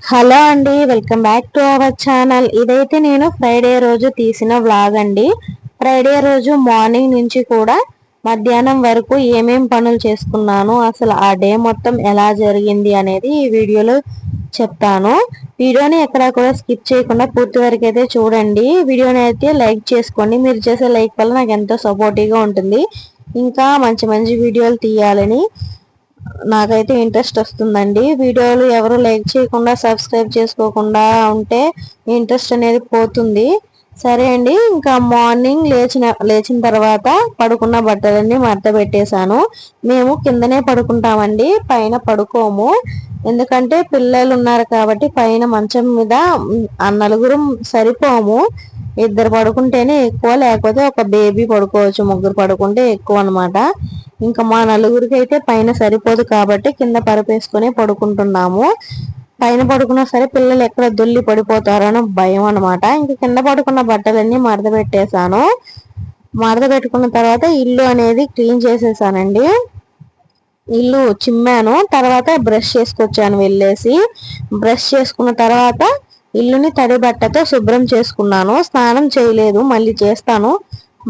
Hello అండి, welcome back to our channel. ఇదైతే నేను ఫ్రైడే రోజు తీసిన వ్లాగ్ అండి. ఫ్రైడే రోజు మార్నింగ్ నుంచి కూడా మధ్యాహ్నం వరకు ఏమేం పనులు చేసుకున్నాను, అసలు ఆ డే మొత్తం ఎలా జరిగింది అనేది ఈ వీడియోలో చెప్తాను. వీడియోని ఎక్కడా కూడా స్కిప్ చేయకుండా పూర్తి వరకు అయితే చూడండి. వీడియోని అయితే లైక్ చేసుకోండి. మీరు చేసే లైక్ వల్ల నాకు ఎంతో సపోర్టివ్గా ఉంటుంది. ఇంకా మంచి మంచి వీడియోలు తీయాలని నాకైతే ఇంట్రెస్ట్ వస్తుందండి. వీడియోలు ఎవరు లైక్ చేయకుండా సబ్స్క్రైబ్ చేసుకోకుండా ఉంటే ఇంట్రెస్ట్ అనేది పోతుంది. సరే అండి, ఇంకా మార్నింగ్ లేచిన తర్వాత పడుకున్న బట్టలన్నీ మడత పెట్టేశాను. మేము కిందనే పడుకుంటామండి, పైన పడుకోము. ఎందుకంటే పిల్లలు ఉన్నారు కాబట్టి పైన మంచం మీద నలుగురు సరిపోము. ఇద్దరు పడుకుంటేనే ఎక్కువ, లేకపోతే ఒక బేబీ పడుకోవచ్చు. ముగ్గురు పడుకుంటే ఎక్కువ అనమాట. ఇంకా మా నలుగురికి అయితే పైన సరిపోదు కాబట్టి కింద పరపేసుకుని పడుకుంటున్నాము. పైన పడుకున్నా సరే పిల్లలు ఎక్కడ దొల్లి పడిపోతారని భయం అనమాట. ఇంక కింద పడుకున్న బట్టలన్నీ మడత పెట్టేశాను. మడత పెట్టుకున్న తర్వాత ఇల్లు అనేది క్లీన్ చేసేసానండి. ఇల్లు చిమ్మాను, తర్వాత బ్రష్ చేసుకొచ్చాను. వెళ్ళేసి బ్రష్ చేసుకున్న తర్వాత ఇల్లుని తడి బట్టతో శుభ్రం చేసుకున్నాను. స్నానం చేయలేదు, మళ్ళీ చేస్తాను.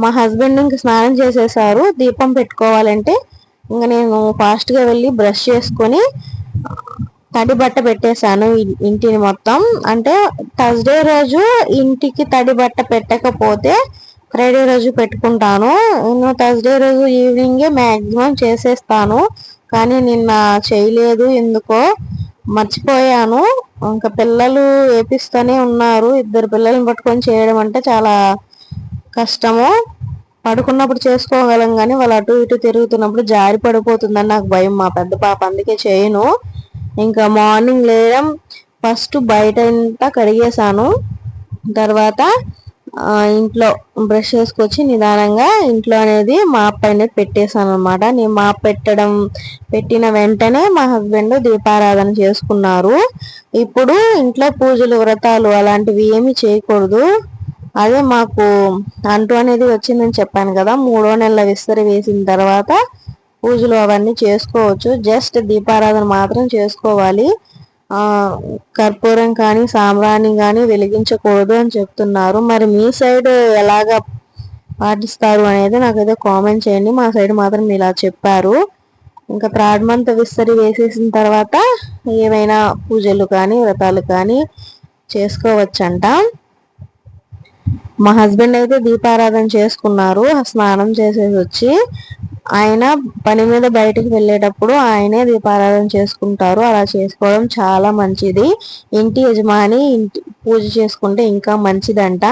మా హస్బెండ్ ఇంక స్నానం చేసేసారు. దీపం పెట్టుకోవాలంటే ఇంకా నేను ఫాస్ట్గా వెళ్ళి బ్రష్ చేసుకొని తడి బట్ట పెట్టేశాను ఇంటిని మొత్తం. అంటే థర్స్డే రోజు ఇంటికి తడి బట్ట పెట్టకపోతే ఫ్రైడే రోజు పెట్టుకుంటాను. నేను థర్స్డే రోజు ఈవినింగే మ్యాక్సిమం చేసేస్తాను, కానీ నిన్న చేయలేదు, ఎందుకో మర్చిపోయాను. ఇంకా పిల్లలు ఏపిస్తూనే ఉన్నారు. ఇద్దరు పిల్లల్ని పట్టుకొని చేయడం అంటే చాలా కష్టము. పడుకున్నప్పుడు చేసుకోగలం, కానీ వాళ్ళు అటు ఇటు తిరుగుతున్నప్పుడు జారి పడిపోతుందని నాకు భయం, మా పెద్ద పాప. అందుకే చేయను. ఇంకా మార్నింగ్ లేయడం, ఫస్ట్ బయట అంతా కడిగేసాను. తర్వాత ఇంట్లో బ్రష్ చేసుకొచ్చి నిదానంగా ఇంట్లో అనేది మాప్ అనేది పెట్టేశాను అనమాట. నేను మాప్ పెట్టిన వెంటనే మా హస్బెండ్ దీపారాధన చేసుకున్నారు. ఇప్పుడు ఇంట్లో పూజలు వ్రతాలు అలాంటివి ఏమి చేయకూడదు. అదే మాకు అంటూ అనేది వచ్చిందని చెప్పాను కదా, 3వ నెల విస్తరి వేసిన తర్వాత పూజలు అవన్నీ చేసుకోవచ్చు. జస్ట్ దీపారాధన మాత్రం చేసుకోవాలి. కర్పూరం కానీ సాంబ్రాణి కానీ వెలిగించకూడదు అని చెప్తున్నారు. మరి మీ సైడ్ ఎలాగా పాటిస్తారు అనేది నాకైతే కామెంట్ చేయండి. మా సైడ్ మాత్రం ఇలా చెప్పారు. ఇంకా 3rd మంత్ విస్తరి వేసేసిన తర్వాత ఏమైనా పూజలు కానీ వ్రతాలు కానీ చేసుకోవచ్చంట. మా హస్బెండ్ అయితే దీపారాధన చేసుకున్నారు. స్నానం చేసేసి వచ్చి ఆయన పని మీద బయటకు వెళ్ళేటప్పుడు ఆయనే దీపారాధన చేసుకుంటారు. అలా చేసుకోవడం చాలా మంచిది. ఇంటి యజమాని పూజ చేసుకుంటే ఇంకా మంచిదంట.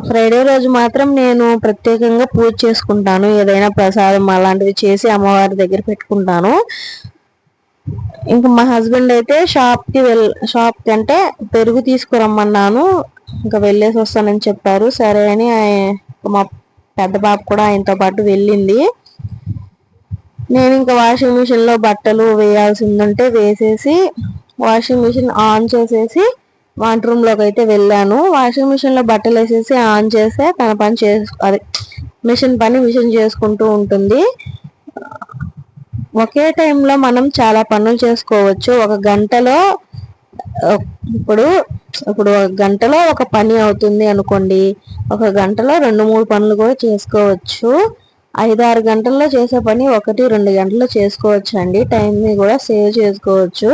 ఫ్రైడే రోజు మాత్రం నేను ప్రత్యేకంగా పూజ చేసుకుంటాను. ఏదైనా ప్రసాదం అలాంటివి చేసి అమ్మవారి దగ్గర పెట్టుకుంటాను. ఇంకా మా హస్బెండ్ అయితే షాప్కి అంటే పెరుగు తీసుకురమ్మన్నాను, ఇంకా వెళ్ళేసి వస్తానని చెప్పారు. సరే అని మా పెద్ద పాప కూడా ఆయనతో పాటు వెళ్ళింది. నేను ఇంకా వాషింగ్ మిషన్లో బట్టలు వేయాల్సిందంటే వేసేసి వాషింగ్ మిషన్ ఆన్ చేసేసి వంట రూమ్లోకి అయితే వెళ్ళాను. వాషింగ్ మిషన్లో బట్టలు వేసేసి ఆన్ చేస్తే తన పని అదే మిషన్ పని మిషన్ చేసుకుంటూ ఉంటుంది. ఒకే టైంలో మనం చాలా పనులు చేసుకోవచ్చు. ఒక గంటలో ఇప్పుడు ఒక గంటలో ఒక పని అవుతుంది అనుకోండి, ఒక గంటలో 2-3 పనులు కూడా చేసుకోవచ్చు. 5-6 గంటల్లో చేసే పని 1-2 గంటల్లో చేసుకోవచ్చు అండి. టైంని కూడా సేవ్ చేసుకోవచ్చు.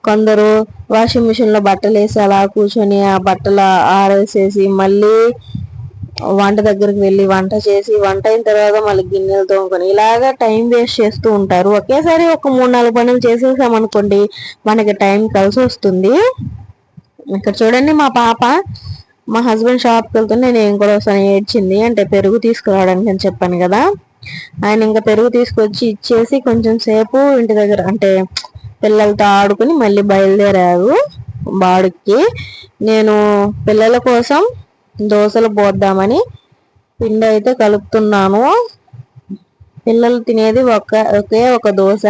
కొందరు వాషింగ్ మిషన్లో బట్టలు వేసి అలా కూర్చొని ఆ బట్టలు ఆరేసేసి మళ్ళీ వంట దగ్గరికి వెళ్ళి వంట చేసి వంట అయిన తర్వాత మళ్ళీ గిన్నెలు తోముకొని ఇలాగా టైం వేస్ట్ చేస్తూ ఉంటారు. ఒకేసారి ఒక 3-4 పనులు చేసేసామనుకోండి, మనకి టైం కలిసి వస్తుంది. ఇక్కడ చూడండి, మా పాప మా హస్బెండ్ షాప్కి వెళ్తుంటే నేను కూడా ఒకసారి ఏడ్చింది. అంటే పెరుగు తీసుకురావడానికి అని చెప్పాను కదా, ఆయన ఇంకా పెరుగు తీసుకొచ్చి ఇచ్చేసి కొంచెం సేపు ఇంటి దగ్గర అంటే పిల్లలతో ఆడుకుని మళ్ళీ బయలుదేరారు బాడుకి. నేను పిల్లల కోసం దోశలు పోద్దామని పిండి అయితే కలుపుతున్నాను. పిల్లలు తినేది ఒకే ఒక దోశ,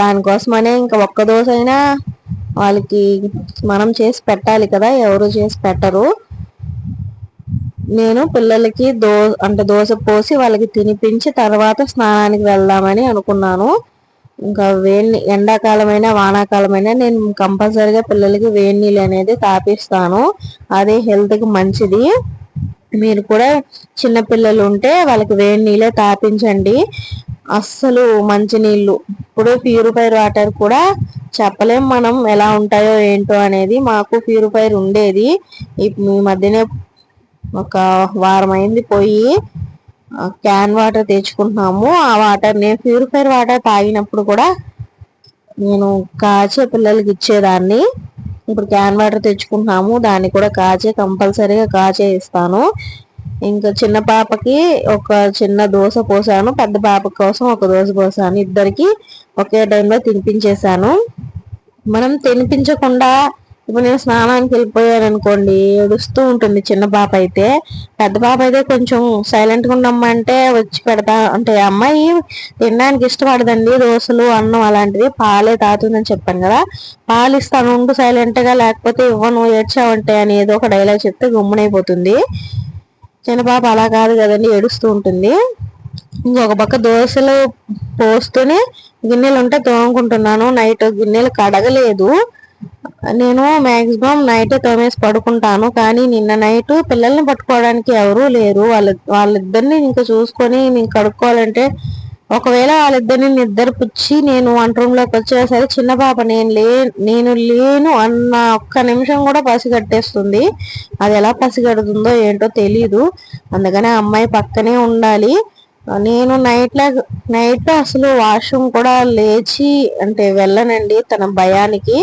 దానికోసమనే ఇంకా ఒక్క దోశ అయినా వాళ్ళకి మనం చేసి పెట్టాలి కదా, ఎవరు చేసి పెట్టరు. నేను పిల్లలకి దోశ పోసి వాళ్ళకి తినిపించి తర్వాత స్నానానికి వెళ్దామని అనుకున్నాను. ఇంకా ఎండాకాలమైనా వానాకాలమైనా నేను కంపల్సరిగా పిల్లలకి వేడి నీళ్ళు అనేది తాపిస్తాను. అదే హెల్త్కి మంచిది. మీరు కూడా చిన్నపిల్లలు ఉంటే వాళ్ళకి వేడి నీళ్ళే తాపించండి. అస్సలు మంచినీళ్ళు ఇప్పుడు ప్యూరిఫైర్ వాటర్ కూడా చెప్పలేం మనం ఎలా ఉంటాయో ఏంటో అనేది. మాకు ప్యూరిఫైర్ ఉండేది, ఈ మధ్యనే ఒక వారం అయింది పోయి క్యాన్ వాటర్ తెచ్చుకుంటున్నాము. ఆ వాటర్ నేను ప్యూరిఫైర్ వాటర్ తాగినప్పుడు కూడా నేను కాచే పిల్లలకి ఇచ్చేదాన్ని. ఇప్పుడు క్యాన్ వాటర్ తెచ్చుకుంటున్నాము, దాన్ని కూడా కంపల్సరీగా కాచే ఇస్తాను. ఇంకా చిన్న పాపకి ఒక చిన్న దోశ పోసాను, పెద్ద పాప కోసం ఒక దోశ పోసాను. ఇద్దరికి ఒకే టైంలో తినిపించేశాను. మనం తినిపించకుండా ఇప్పుడు నేను స్నానానికి వెళ్ళిపోయాను అనుకోండి, ఏడుస్తూ ఉంటుంది చిన్న పాప అయితే. పెద్ద పాప అయితే కొంచెం సైలెంట్గా ఉండమ్మంటే వచ్చి పెడతా. అంటే అమ్మాయి తినడానికి ఇష్టపడదండి దోశలు అన్నం అలాంటివి, పాలే తాగుతుందని చెప్పాను కదా. పాలు ఇస్తాను ఉండు సైలెంట్గా, లేకపోతే ఇవ్వను ఏడ్చావంటే అని ఏదో ఒక డైలాగ్ చెప్తే గమ్మునైపోతుంది. చిన్న పాప అలా కాదు కదండి, ఏడుస్తూ ఉంటుంది. ఇంకొక పక్క దోశలు పోస్తూనే గిన్నెలు ఉంటే తోముకుంటున్నాను. నైట్ గిన్నెలు కడగలేదు నేను, మాక్సిమం నైట్ తోమేసి పడుకుంటాను. కానీ నిన్న నైట్ పిల్లల్ని పట్టుకోవడానికి ఎవరూ లేరు. వాళ్ళిద్దరిని ఇంకా చూసుకొని నేను కడుక్కోవాలంటే, ఒకవేళ వాళ్ళిద్దరిని నిద్రపుచ్చి నేను వంట రూమ్ లోకి వచ్చా సరే చిన్న పాప నేను లేను అన్న ఒక్క నిమిషం కూడా పసిగట్టేస్తుంది. అది ఎలా పసిగడుతుందో ఏంటో తెలీదు. అందుకనే అమ్మాయి పక్కనే ఉండాలి. నేను నైట్ అసలు వాష్రూమ్ కూడా లేచి అంటే వెళ్ళనండి తన భయానికి.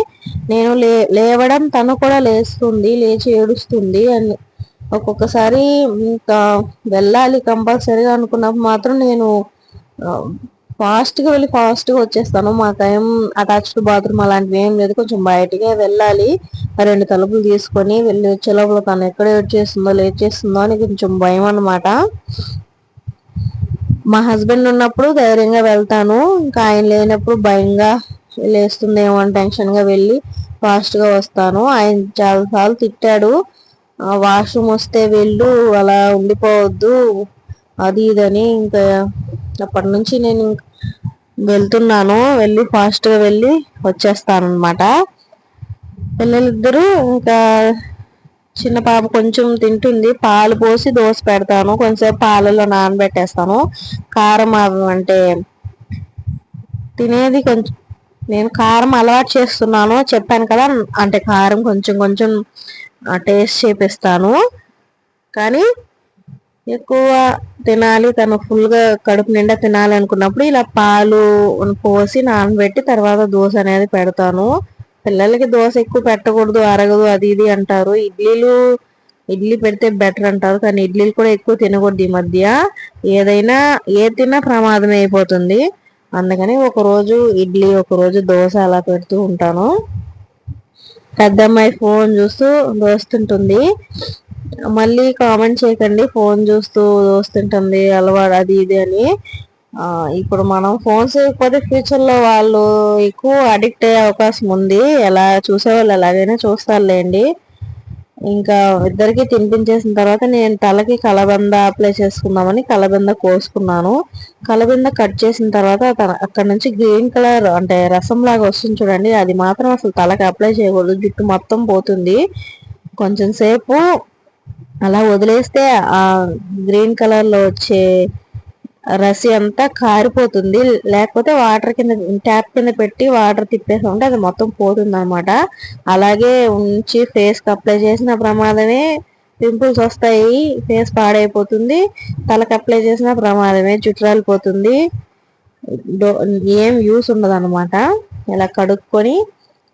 నేను లేవడం తను కూడా లేస్తుంది, లేచి ఏడుస్తుంది. అని ఒక్కొక్కసారి ఇంకా వెళ్ళాలి కంపల్సరీగా అనుకున్నప్పుడు మాత్రం నేను ఫాస్ట్గా వెళ్ళి ఫాస్ట్గా వచ్చేస్తాను. మాకేం అటాచ్డ్ బాత్రూమ్ అలాంటివి ఏం లేదు, కొంచెం బయటకే వెళ్ళాలి. 2 తలుపులు తీసుకొని వెళ్ళి వచ్చే లోపల తను ఎక్కడ లేట్ చేస్తుందో అని కొంచెం భయం అన్నమాట. మా హస్బెండ్ ఉన్నప్పుడు ధైర్యంగా వెళ్తాను, ఇంకా ఆయన లేనప్పుడు భయంగా లేస్తుందేమో అని టెన్షన్గా వెళ్ళి ఫాస్ట్గా వస్తాను. ఆయన చాలాసార్లు తిట్టాడు, వాష్రూమ్ వస్తే వెళ్ళు, అలా ఉండిపోవద్దు అది ఇదని. ఇంకా అప్పటి నుంచి నేను వెళ్తున్నాను, వెళ్ళి ఫాస్ట్గా వెళ్ళి వచ్చేస్తాను అనమాట. పిల్లలిద్దరూ ఇంకా చిన్న పాప కొంచెం తింటుంది, పాలు పోసి దోశ పెడతాను, కొంచెంసేపు పాలలో నానబెట్టేస్తాను. కారం అంటే తినేది కొంచెం నేను కారం అలవాటు చేస్తున్నాను చెప్పాను కదా, అంటే కారం కొంచెం కొంచెం టేస్ట్ చేపిస్తాను. కానీ ఎక్కువ తినాలి, తను ఫుల్గా కడుపు నిండా తినాలి అనుకున్నప్పుడు ఇలా పాలు పోసి నానబెట్టి తర్వాత దోశ అనేది పెడతాను. పిల్లలకి దోశ ఎక్కువ పెట్టకూడదు, అరగదు అది ఇది అంటారు. ఇడ్లీ పెడితే బెటర్ అంటారు, కానీ ఇడ్లీలు కూడా ఎక్కువ తినకూడదు ఈ మధ్య. ఏది తిన్నా ప్రమాదం అయిపోతుంది. అందుకని ఒకరోజు ఇడ్లీ ఒకరోజు దోశ అలా పెడుతూ ఉంటాను. పెద్దమ్మాయి ఫోన్ చూస్తూ దోస్తుంటుంది. మళ్ళీ కామెంట్ చేయకండి ఫోన్ చూస్తూ దోస్తుంటుంది అలవాటు అది ఇది అని. ఇప్పుడు మనం ఫోన్స్ చేయకపోతే ఫ్యూచర్లో వాళ్ళు ఎక్కువ అడిక్ట్ అయ్యే అవకాశం ఉంది. ఎలా చూసేవాళ్ళు ఎలాగైనా చూస్తారులేండి. ఇంకా ఇద్దరికి తినిపించేసిన తర్వాత నేను తలకి కలబంద అప్లై చేసుకుందామని కలబంద కోసుకున్నాను. కలబంద కట్ చేసిన తర్వాత అక్కడ నుంచి గ్రీన్ కలర్ అంటే రసం లాగా వస్తుంది చూడండి, అది మాత్రం అసలు తలకి అప్లై చేయకూడదు, జుట్టు మొత్తం పోతుంది. కొంచెం సేపు అలా వదిలేస్తే ఆ గ్రీన్ కలర్ లో వచ్చే రసి అంతా కారిపోతుంది. లేకపోతే వాటర్ కింద ట్యాప్ కింద పెట్టి వాటర్ తిప్పేసి ఉంటే అది మొత్తం పోతుంది అనమాట. అలాగే ఉంచి ఫేస్కి అప్లై చేసిన ప్రమాదమే, పింపుల్స్ వస్తాయి, ఫేస్ పాడైపోతుంది. తలకు అప్లై చేసిన ప్రమాదమే, జుట్టు రాలిపోతుంది, ఏం యూస్ ఉండదు అనమాట. ఇలా కడుక్కొని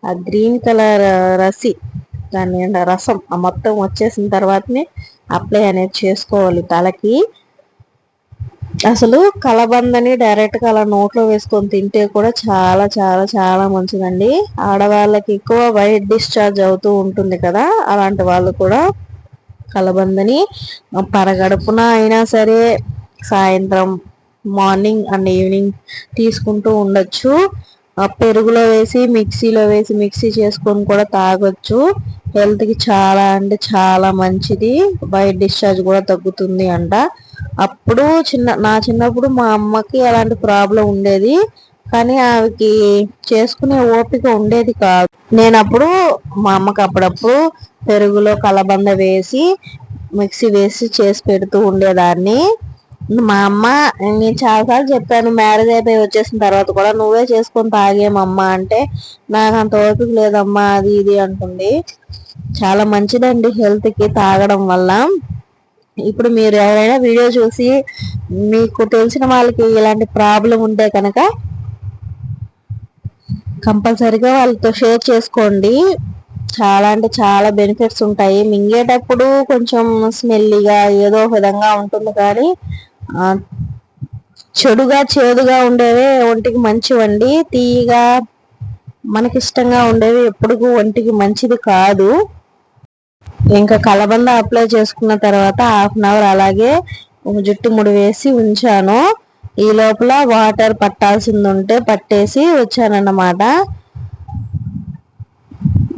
ఆ గ్రీన్ కలర్ రసి దాన్ని రసం ఆ మొత్తం వచ్చేసిన తర్వాతనే అప్లై అనేది చేసుకోవాలి తలకి. అసలు కలబందని డైరెక్ట్గా అలా నోట్లో వేసుకొని తింటే కూడా చాలా చాలా చాలా మంచిదండి. ఆడవాళ్ళకి ఎక్కువ వైట్ డిశ్చార్జ్ అవుతూ ఉంటుంది కదా, అలాంటి వాళ్ళు కూడా కలబందని పరగడుపున అయినా సరే సాయంత్రం, మార్నింగ్ అండ్ ఈవినింగ్ తీసుకుంటూ ఉండొచ్చు. పెరుగులో వేసి మిక్సీ చేసుకొని కూడా తాగొచ్చు. హెల్త్కి చాలా అంటే చాలా మంచిది. వైట్ డిశ్చార్జ్ కూడా తగ్గుతుంది అంట. అప్పుడు నా చిన్నప్పుడు మా అమ్మకి అలాంటి ప్రాబ్లం ఉండేది. కానీ ఆమెకి చేసుకునే ఓపిక ఉండేది కాదు. నేను అప్పుడు మా అమ్మకి అప్పుడప్పుడు పెరుగులో కలబంద వేసి మిక్సీ వేసి చేసి పెడుతూ ఉండేదాన్ని. మా అమ్మ, నేను చాలాసార్లు చెప్పాను మ్యారేజ్ అయిపోయి వచ్చేసిన తర్వాత కూడా, నువ్వే చేసుకొని తాగేమమ్మా అంటే, నాకు అంత ఓపిక లేదమ్మా అది ఇది అంటుంది. చాలా మంచిదండి హెల్త్ కి తాగడం వల్ల. ఇప్పుడు మీరు ఎవరైనా వీడియో చూసి మీకు తెలిసిన వాళ్ళకి ఇలాంటి ప్రాబ్లం ఉంటే కనుక కంపల్సరిగా వాళ్ళతో షేర్ చేసుకోండి. చాలా అంటే చాలా బెనిఫిట్స్ ఉంటాయి. మింగేటప్పుడు కొంచెం స్మెల్లీగా ఏదో విధంగా ఉంటుంది, కానీ చెడుగా చేదుగా ఉండేవి ఒంటికి మంచివండి. తీయగా మనకి ఇష్టంగా ఉండేవి ఎప్పుడు ఒంటికి మంచిది కాదు. ఇంకా కలబంద అప్లై చేసుకున్న తర్వాత 1/2 అవర్ అలాగే జుట్టు ముడి వేసి ఉంచాను. ఈ లోపల వాటర్ పట్టాల్సింది ఉంటే పట్టేసి వచ్చానన్నమాట.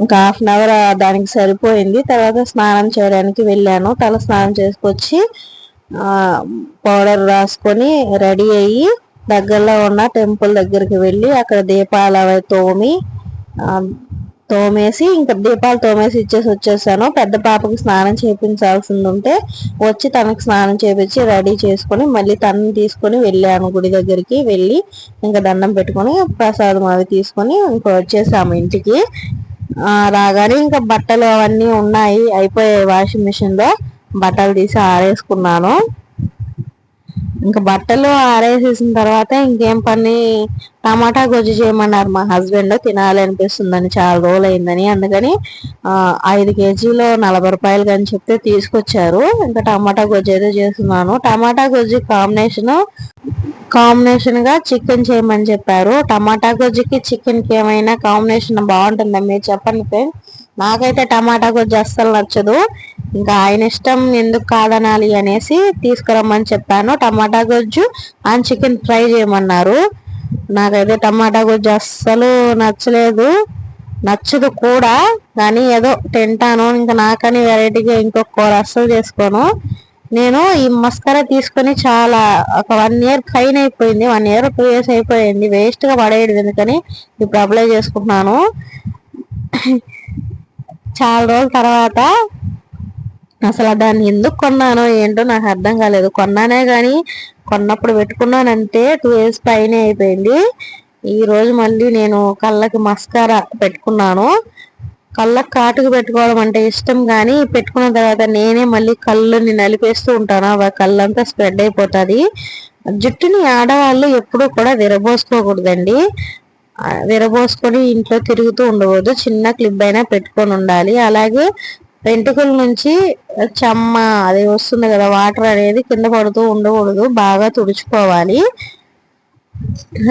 ఇంకా 1/2 అవర్ దానికి సరిపోయింది. తర్వాత స్నానం చేయడానికి వెళ్ళాను. తల స్నానం చేసుకొచ్చి పౌడర్ రాసుకొని రెడీ అయ్యి దగ్గరలో ఉన్న టెంపుల్ దగ్గరికి వెళ్ళి అక్కడ దీపాలు అవి తోమేసి ఇంకా దీపాలు తోమేసి ఇచ్చేసి వచ్చేసాను. పెద్ద పాపకి స్నానం చేయించాల్సింది ఉంటే వచ్చి తనకు స్నానం చేపించి రెడీ చేసుకొని మళ్ళీ తనని తీసుకొని వెళ్ళాను గుడి దగ్గరికి. వెళ్ళి ఇంకా దండం పెట్టుకొని ప్రసాదం అవి తీసుకొని ఇంకా వచ్చేసాము ఇంటికి. రాగానే ఇంకా బట్టలు అవన్నీ ఉన్నాయి, అయిపోయాయి. వాషింగ్ మిషన్ లో బట్టలు తీసి ఆరేసుకున్నాను. ఇంకా బట్టలు ఆరేసేసిన తర్వాత ఇంకేం పని, టమాటా గొజ్జు చేయమన్నారు మా హస్బెండ్. తినాలి అనిపిస్తుందని, చాలా రోజులు అయిందని. అందుకని 5 కేజీలు 40 రూపాయలు అని చెప్తే తీసుకొచ్చారు. ఇంకా టమాటా గొజ్జు అయితే చేస్తున్నాను. టమాటా గొజ్జు కాంబినేషన్ గా చికెన్ చేయమని చెప్పారు. టమాటా గొజ్జుకి చికెన్ కి ఏమైనా కాంబినేషన్ బాగుంటుందా మీరు చెప్పండి ఫ్రెండ్. నాకైతే టమాటా గొజ్జు అస్సలు నచ్చదు. ఇంకా ఆయన ఇష్టం ఎందుకు కాదనాలి అనేసి తీసుకురమ్మని చెప్పాను. టమాటా గొజ్జు అండ్ చికెన్ ఫ్రై చేయమన్నారు. నాకైతే టమాటా గొజ్జు అస్సలు నచ్చదు కూడా, కానీ ఏదో తింటాను. ఇంకా నాకని వెరైటీగా ఇంకొక కూర అస్సలు చేసుకోను. నేను ఈ మస్కరా తీసుకొని చాలా ఒక 1 ఇయర్ పైన అయిపోయింది. 1 ఇయర్ 2 ఇయర్స్ అయిపోయింది. వేస్ట్ గా పడేయడం ఎందుకని ఇప్పుడు అప్లై చేసుకుంటున్నాను. చాలా రోజుల తర్వాత అసలు దాన్ని ఎందుకు కొన్నానో ఏంటో నాకు అర్థం కాలేదు. కొన్నానే కానీ కొన్నప్పుడు పెట్టుకున్నానంటే 2 ఇయర్స్ పైన అయిపోయింది. ఈ రోజు మళ్ళీ నేను కళ్ళకి మస్కారా పెట్టుకున్నాను. కళ్ళకు కాటుకు పెట్టుకోవడం అంటే ఇష్టం, కానీ పెట్టుకున్న తర్వాత నేనే మళ్ళీ కళ్ళని నలిపేస్తూ ఉంటాను. కళ్ళంతా స్ప్రెడ్ అయిపోతుంది. జుట్టుని ఆడవాళ్ళు ఎప్పుడూ కూడా విరబోసుకోకూడదండి. విరబోసుకొని ఇంట్లో తిరుగుతూ ఉండకూడదు. చిన్న క్లిప్ అయినా పెట్టుకొని ఉండాలి. అలాగే వెంట్రుకల నుంచి చెమ్మ అది వస్తుంది కదా, వాటర్ అనేది కింద పడుతూ ఉండకూడదు. బాగా తుడుచుకోవాలి.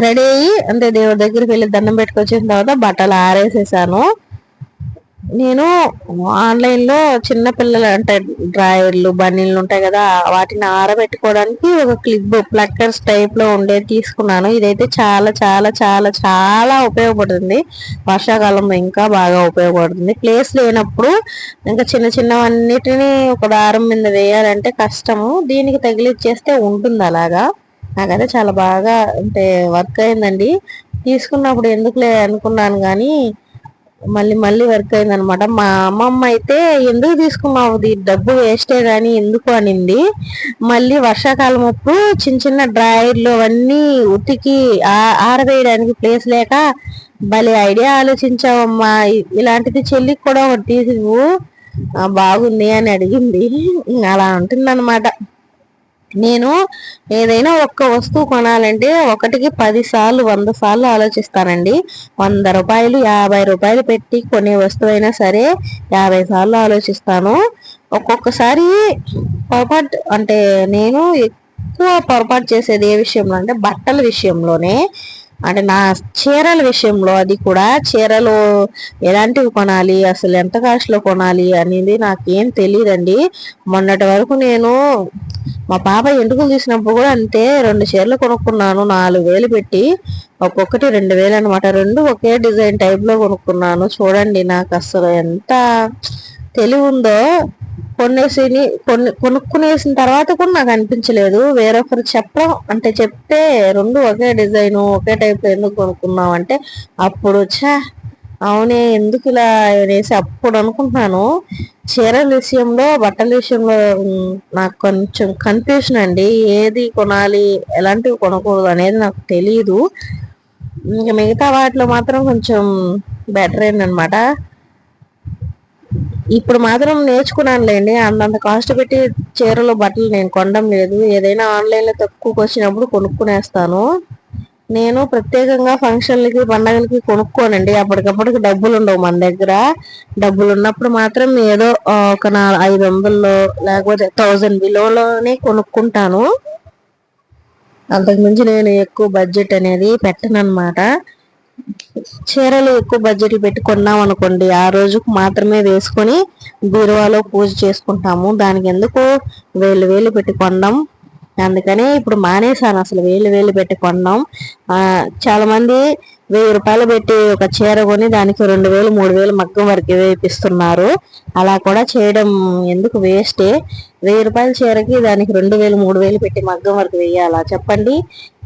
రెడీ అయ్యి అంటే దేవుడి దగ్గరికి వెళ్ళి దండం పెట్టుకొచ్చిన తర్వాత బట్టలు ఆరేసేసాను. నేను ఆన్లైన్ లో చిన్న పిల్లలు అంటే డ్రాయర్లు బనీళ్ళు ఉంటాయి కదా, వాటిని ఆరబెట్టుకోవడానికి ఒక క్లిప్ ప్లక్కర్స్ టైప్ లో ఉండేది తీసుకున్నాను. ఇదైతే చాలా చాలా చాలా చాలా ఉపయోగపడుతుంది. వర్షాకాలంలో ఇంకా బాగా ఉపయోగపడుతుంది. ప్లేస్ లేనప్పుడు ఇంకా చిన్న చిన్నవన్నిటిని ఒక దారం మీద వేయాలంటే కష్టము. దీనికి తగిలిచ్చేస్తే ఉంటుంది అలాగా. నాకైతే చాలా బాగా అంటే వర్క్ అయిందండి. తీసుకున్నప్పుడు ఎందుకులే అనుకున్నాను, కానీ మళ్ళీ వర్క్ అయింది అనమాట. మా అమ్మమ్మ అయితే ఎందుకు తీసుకున్నావు, డబ్బు వేస్టే గాని ఎందుకు అనింది. మళ్ళీ వర్షాకాలం అప్పుడు చిన్న చిన్న డ్రాయర్లు అవన్నీ ఉతికి ఆరవేయడానికి ప్లేస్ లేక భలే ఐడియా ఆలోచించావమ్మా, ఇలాంటిది చెల్లికి కూడా ఒకటి తీసి బాగుంది అని అడిగింది. అలా ఉంటుందన్నమాట. నేను ఏదైనా ఒక్క వస్తువు కొనాలంటే ఒకటికి 10 సార్లు 100 సార్లు ఆలోచిస్తానండి. 100 రూపాయలు 50 రూపాయలు పెట్టి కొనే వస్తువు అయినా సరే 50 సార్లు ఆలోచిస్తాను. ఒక్కొక్కసారి పొరపాటు అంటే నేను ఎక్కువ పొరపాటు చేసేది ఏ విషయంలో అంటే బట్టల విషయంలోనే. అంటే నా చీరల విషయంలో, అది కూడా చీరలు ఎలాంటివి కొనాలి, అసలు ఎంత కాస్ట్ లో కొనాలి అనేది నాకేం తెలియదండి. మొన్నటి వరకు నేను మా పాప ఎంటుకలు తీసినప్పుడు కూడా అంతే, 2 చీరలు కొనుక్కున్నాను 4,000 పెట్టి. ఒక్కొక్కటి 2,000 అనమాట. 2 ఒకే డిజైన్ టైప్ లో కొనుక్కున్నాను. చూడండి నాకు అసలు ఎంత తెలివి ఉందో. కొనుక్కునేసిన తర్వాత కూడా నాకు అనిపించలేదు. వేరొకరు చెప్పడం అంటే చెప్తే రెండు ఒకే డిజైన్ ఒకే టైప్ ఎందుకు కొనుక్కున్నాం అంటే అప్పుడు అవునే ఎందుకు ఇలా అనేసి అప్పుడు అనుకుంటున్నాను. చీరల విషయంలో బట్టల విషయంలో నాకు కొంచెం కన్ఫ్యూషన్ అండి. ఏది కొనాలి ఎలాంటివి కొనకూడదు అనేది నాకు తెలియదు. ఇంకా మిగతా వాటిలో మాత్రం కొంచెం బెటర్ అయిందనమాట. ఇప్పుడు మాత్రం నేర్చుకున్నానులేండి. అంతంత కాస్ట్ పెట్టి చీరలు బట్టలు నేను కొనడం లేదు. ఏదైనా ఆన్లైన్ లో తక్కువకి వచ్చినప్పుడు కొనుక్కునేస్తాను. నేను ప్రత్యేకంగా ఫంక్షన్లకి పండగలకి కొనుక్కోనండి. అప్పటికప్పటికి డబ్బులు ఉండవు మన దగ్గర. డబ్బులు ఉన్నప్పుడు మాత్రం ఏదో ఒక 500లో లేకపోతే 1000 బిలోలోనే కొనుక్కుంటాను. అంతకుమించి నేను ఎక్కువ బడ్జెట్ అనేది పెట్టను అనమాట. చీరలు ఎక్కువ బడ్జెట్లు పెట్టి కొన్నాం అనుకోండి, ఆ రోజుకు మాత్రమే వేసుకొని బీరువాలో పూజ చేసుకుంటాము. దానికి ఎందుకు వేలు వేలు పెట్టి కొనడం. అందుకనే ఇప్పుడు మానేశాను అసలు వేలు వేలు పెట్టి కొనడం. చాలా మంది 1000 రూపాయలు పెట్టి ఒక చీర కొని దానికి 2000 3000 మగ్గం వరకు వేపిస్తున్నారు. అలా కూడా చేయడం ఎందుకు, వేస్టే. 1000 రూపాయల చీరకి దానికి 2000 3000 పెట్టి మగ్గం వరకు వేయాలా చెప్పండి.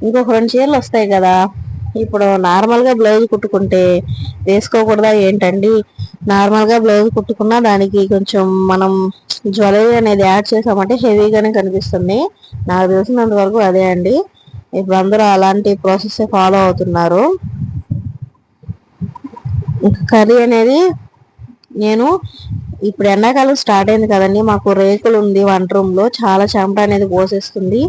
ఇంకొక 2 చీరలు వస్తాయి కదా. ఇప్పుడు నార్మల్ గా బ్లౌజ్ కుట్టుకుంటే వేసుకోకూడదా ఏంటండి? నార్మల్ గా బ్లౌజ్ కుట్టుకున్నా దానికి కొంచెం మనం జ్యువెలరీ అనేది యాడ్ చేసామంటే హెవీగానే కనిపిస్తుంది. నాకు తెలిసినంత వరకు అదే అండి. ఇప్పుడు అందరూ అలాంటి ప్రాసెస్ ఫాలో అవుతున్నారు. కర్రీ అనేది నేను ఇప్పుడు ఎండాకాలం స్టార్ట్ అయింది కదండి. మాకు రేకులు ఉంది వంట రూమ్ లో. చాలా చెమట అనేది పోసేస్తుంది.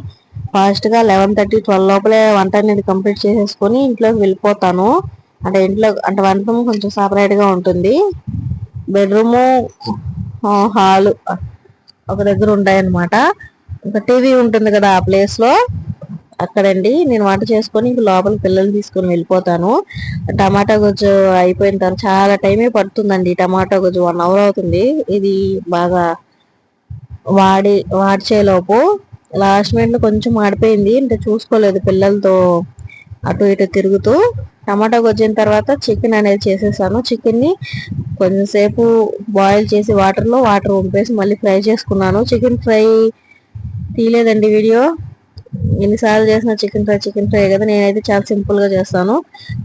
ఫాస్ట్ గా 11:30 12 లోపలే వంట అనేది కంప్లీట్ చేసేసుకొని ఇంట్లోకి వెళ్ళిపోతాను. అంటే ఇంట్లో అంటే వంట రూమ్ కొంచెం సపరేట్ గా ఉంటుంది. బెడ్రూము హాలు ఒక దగ్గర ఉంటాయన్నమాట. ఒక టీవీ ఉంటుంది కదా ఆ ప్లేస్ లో అక్కడండి నేను వంట చేసుకొని ఇంక లోపల పిల్లలు తీసుకొని వెళ్ళిపోతాను. టమాటా గుజ్జు అయిపోయిన తర్వాత చాలా టైమే పడుతుందండి. టమాటా గుజ్జు 1 అవర్ అవుతుంది. ఇది బాగా వాడిచేలోపు లాస్ట్ మినిట్ లో కొంచెం మాడిపోయింది. అంటే చూసుకోలేదు పిల్లలతో అటు ఇటు తిరుగుతూ. టమాటా గొజ్జిన తర్వాత చికెన్ అనేది చేసేసాను. చికెన్ ని కొంచెం సేపు బాయిల్ చేసి వాటర్ వంపేసి మళ్ళీ ఫ్రై చేసుకున్నాను. చికెన్ ఫ్రై తీయలేదండి వీడియో. ఎన్నిసార్లు చేసిన చికెన్ ఫ్రై కదా. నేనైతే చాలా సింపుల్ గా చేస్తాను.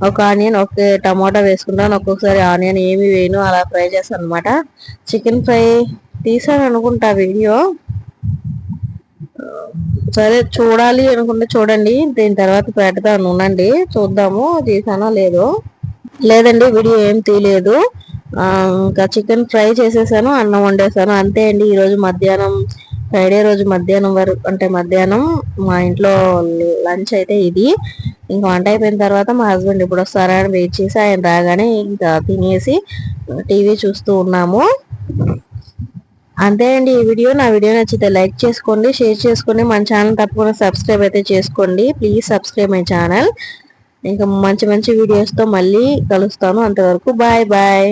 ఒక ఆనియన్ ఒక టమాటా వేసుకుంటాను. ఒక్కొక్కసారి ఆనియన్ ఏమి వేయను, అలా ఫ్రై చేస్తాను అనమాట. చికెన్ ఫ్రై తీసాను అనుకుంటా వీడియో. సరే చూడాలి అనుకుంటే చూడండి, దీని తర్వాత పెడతాను ఉండండి, చూద్దాము తీసానో లేదో. లేదండి వీడియో ఏం తీయలేదు. ఇంకా చికెన్ ఫ్రై చేసేసాను, అన్నం వండేసాను, అంతే అండి. ఈరోజు మధ్యాహ్నం ఫ్రైడే రోజు మధ్యాహ్నం వరకు అంటే మధ్యాహ్నం మా ఇంట్లో లంచ్ అయితే ఇది. ఇంకా వంట అయిపోయిన తర్వాత మా హస్బెండ్ ఇప్పుడు వస్తారా అని వెయిట్ చేసి ఆయన రాగానే ఇంకా తినేసి టీవీ చూస్తూ ఉన్నాము. అంతే అండి ఈ వీడియో. నా వీడియో నచ్చితే లైక్ చేసుకోండి, షేర్ చేసుకోండి. మన ఛానల్ తప్పకుండా సబ్స్క్రైబ్ అయితే చేసుకోండి. Please subscribe my channel. ఇంకా మంచి మంచి వీడియోస్తో మళ్ళీ కలుస్తాను. అంతవరకు బాయ్ బాయ్.